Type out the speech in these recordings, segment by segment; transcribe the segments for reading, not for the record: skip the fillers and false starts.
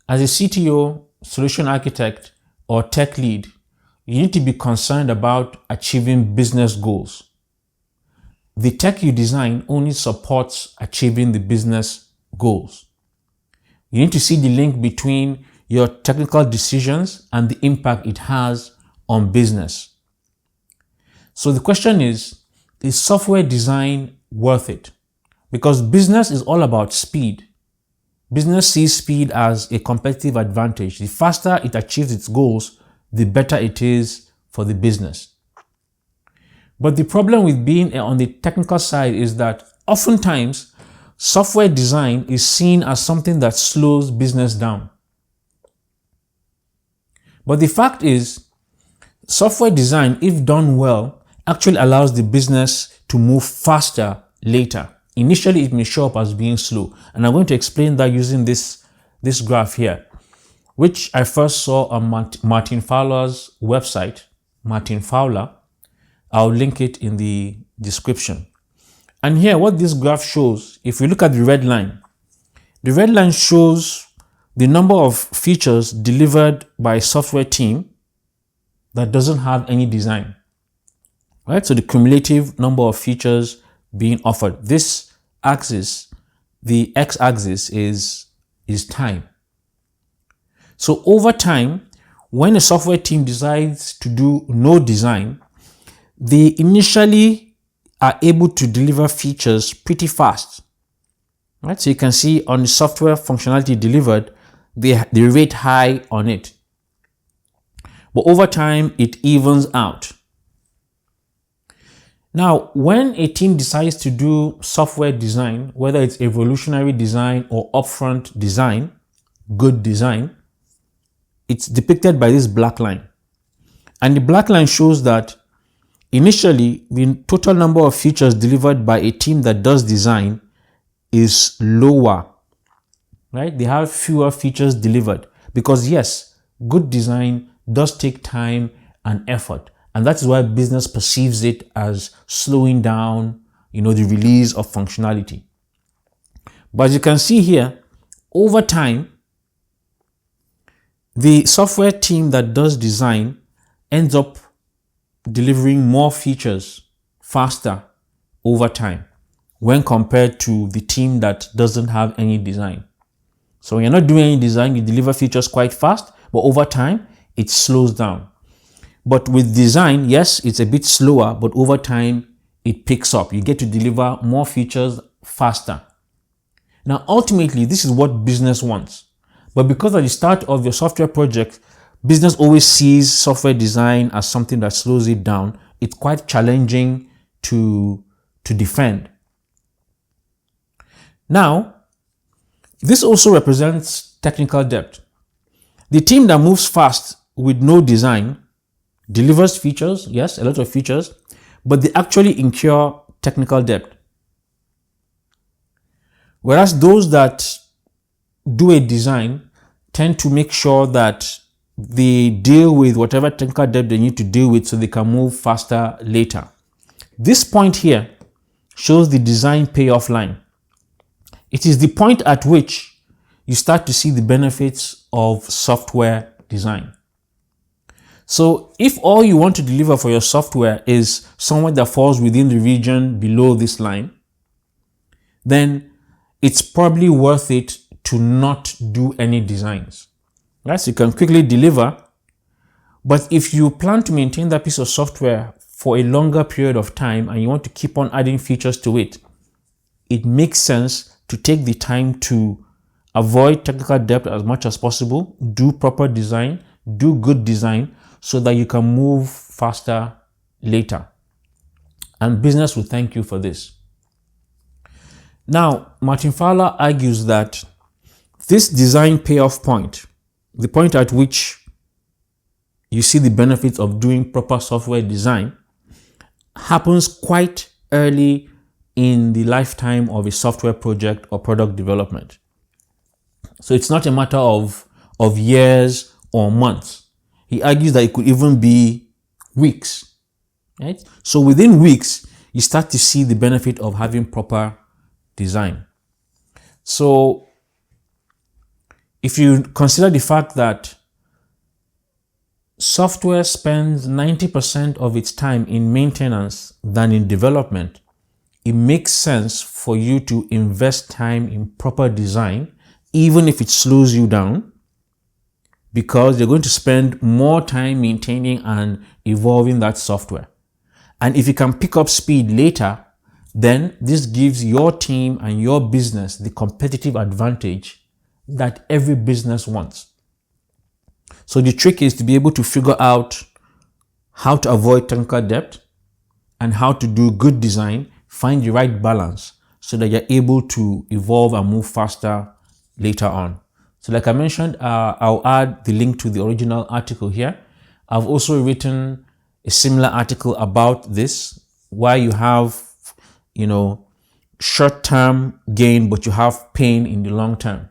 As a CTO, solution architect, or tech lead, you need to be concerned about achieving business goals. The tech you design only supports achieving the business goals. You need to see the link between your technical decisions and the impact it has on business. So the question is software design worth it? Because business is all about speed. Business sees speed as a competitive advantage. The faster it achieves its goals, the better it is for the business. But the problem with being on the technical side is that oftentimes software design is seen as something that slows business down. But the fact is, software design, if done well, actually allows the business to move faster later. Initially, it may show up as being slow. And I'm going to explain that using this graph here, which I first saw on Martin Fowler's website, Martin Fowler. I'll link it in the description. And here, what this graph shows, if we look at the red line shows the number of features delivered by a software team that doesn't have any design. Right? So the cumulative number of features being offered. This axis, the x-axis is time. So over time, when a software team decides to do no design, they initially are able to deliver features pretty fast. Right? So you can see on the software functionality delivered, they rate high on it. But over time, it evens out. Now, when a team decides to do software design, whether it's evolutionary design or upfront design, good design, it's depicted by this black line. And the black line shows that initially, the total number of features delivered by a team that does design is lower, right? They have fewer features delivered because yes, good design does take time and effort. And that is why business perceives it as slowing down, the release of functionality. But as you can see here, over time, the software team that does design ends up delivering more features faster over time when compared to the team that doesn't have any design. So when you're not doing any design, you deliver features quite fast, but over time, it slows down. But with design, yes, it's a bit slower, but over time, it picks up. You get to deliver more features faster. Now, ultimately, this is what business wants. But because at the start of your software project, business always sees software design as something that slows it down. It's quite challenging to defend. Now, this also represents technical debt. The team that moves fast with no design delivers features, yes, a lot of features, but they actually incur technical debt. Whereas those that do a design tend to make sure that they deal with whatever technical debt they need to deal with so they can move faster later. This point here shows the design payoff line. It is the point at which you start to see the benefits of software design. So if all you want to deliver for your software is somewhere that falls within the region below this line, then it's probably worth it to not do any designs. Right? So you can quickly deliver, but if you plan to maintain that piece of software for a longer period of time and you want to keep on adding features to it, it makes sense to take the time to avoid technical debt as much as possible, do proper design, do good design, so that you can move faster later. And business will thank you for this. Now, Martin Fowler argues that this design payoff point, the point at which you see the benefits of doing proper software design, happens quite early in the lifetime of a software project or product development. So it's not a matter of years or months. He argues that it could even be weeks, right? So within weeks, you start to see the benefit of having proper design. So If you consider the fact that software spends 90% of its time in maintenance than in development, it makes sense for you to invest time in proper design, even if it slows you down, because you're going to spend more time maintaining and evolving that software. And if you can pick up speed later, then this gives your team and your business the competitive advantage that every business wants. So the trick is to be able to figure out how to avoid technical debt and how to do good design, find the right balance so that you're able to evolve and move faster later on. So like I mentioned, I'll add the link to the original article here. I've also written a similar article about this, why you have, short-term gain, but you have pain in the long term.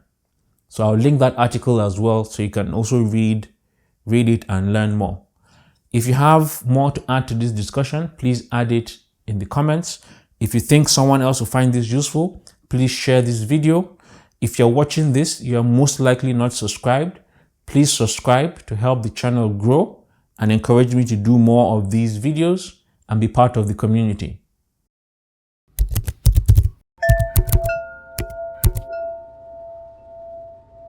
So I'll link that article as well, so you can also read it and learn more. If you have more to add to this discussion, please add it in the comments. If you think someone else will find this useful, please share this video. If you're watching this, you're most likely not subscribed. Please subscribe to help the channel grow and encourage me to do more of these videos and be part of the community.